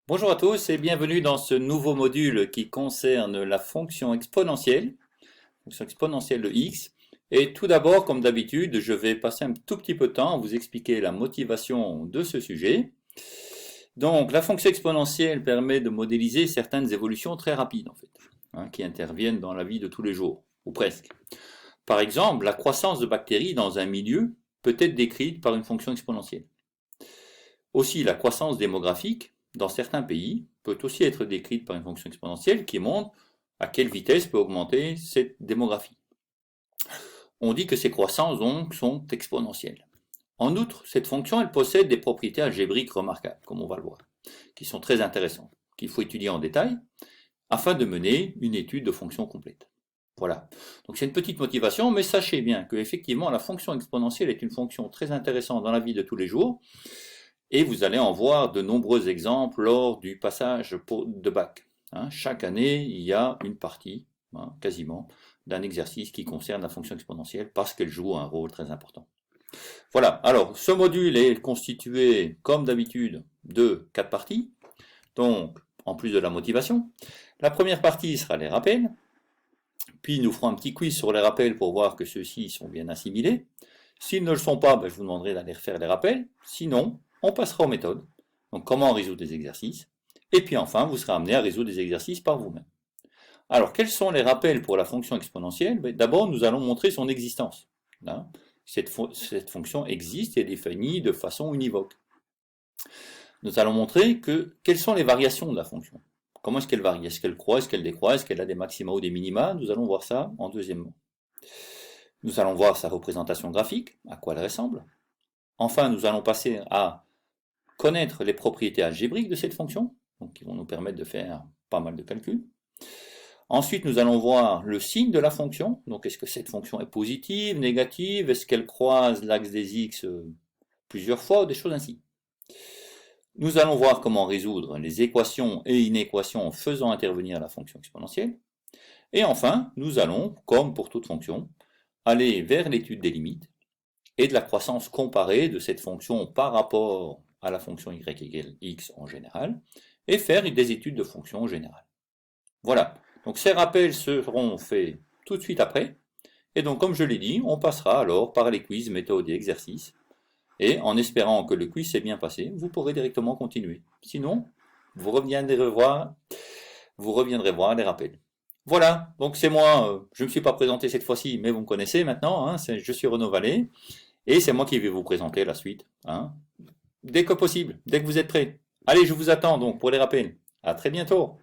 Bonjour à tous et bienvenue dans ce nouveau module qui concerne la fonction exponentielle de x. Et tout d'abord, comme d'habitude, je vais passer un tout petit peu de temps à vous expliquer la motivation de ce sujet. Donc, la fonction exponentielle permet de modéliser certaines évolutions très rapides, en fait, qui interviennent dans la vie de tous les jours, ou presque. Par exemple, la croissance de bactéries dans un milieu peut être décrite par une fonction exponentielle. Aussi, la croissance démographique dans certains pays peut aussi être décrite par une fonction exponentielle qui montre à quelle vitesse peut augmenter cette démographie. On dit que ces croissances donc sont exponentielles. En outre, cette fonction elle possède des propriétés algébriques remarquables, comme on va le voir, qui sont très intéressantes, qu'il faut étudier en détail afin de mener une étude de fonction complète. Voilà. Donc c'est une petite motivation, mais sachez bien que effectivement la fonction exponentielle est une fonction très intéressante dans la vie de tous les jours. Et vous allez en voir de nombreux exemples lors du passage de bac. Chaque année, il y a une partie, quasiment, d'un exercice qui concerne la fonction exponentielle parce qu'elle joue un rôle très important. Voilà, alors ce module est constitué, comme d'habitude, de 4 parties. Donc, en plus de la motivation, la première partie sera les rappels, puis nous ferons un petit quiz sur les rappels pour voir que ceux-ci sont bien assimilés. S'ils ne le sont pas, je vous demanderai d'aller refaire les rappels. Sinon, on passera aux méthodes. Donc, comment résoudre des exercices. Et puis enfin, vous serez amené à résoudre des exercices par vous-même. Alors, quels sont les rappels pour la fonction exponentielle? D'abord, nous allons montrer son existence. Cette fonction existe et est définie de façon univoque. Nous allons montrer quelles sont les variations de la fonction. Comment est-ce qu'elle varie? Est-ce qu'elle croît? Est-ce qu'elle décroît? Est-ce qu'elle a des maxima ou des minima? Nous allons voir ça en deuxièmement. Nous allons voir sa représentation graphique, à quoi elle ressemble. Enfin, nous allons passer à connaître les propriétés algébriques de cette fonction, donc qui vont nous permettre de faire pas mal de calculs. Ensuite, nous allons voir le signe de la fonction, donc est-ce que cette fonction est positive, négative, est-ce qu'elle croise l'axe des x plusieurs fois, ou des choses ainsi. Nous allons voir comment résoudre les équations et inéquations en faisant intervenir la fonction exponentielle. Et enfin, nous allons, comme pour toute fonction, aller vers l'étude des limites et de la croissance comparée de cette fonction par rapport à la fonction y égale x en général, et faire des études de fonctions générales. Voilà, donc ces rappels seront faits tout de suite après, et donc comme je l'ai dit, on passera alors par les quiz, méthodes et exercices, et en espérant que le quiz s'est bien passé, vous pourrez directement continuer. Sinon, vous reviendrez voir les rappels. Voilà, donc c'est moi, je ne me suis pas présenté cette fois-ci, mais vous me connaissez maintenant, je suis Renaud Vallée, et c'est moi qui vais vous présenter la suite, dès que possible, dès que vous êtes prêts. Allez, je vous attends donc pour les rappels. À très bientôt.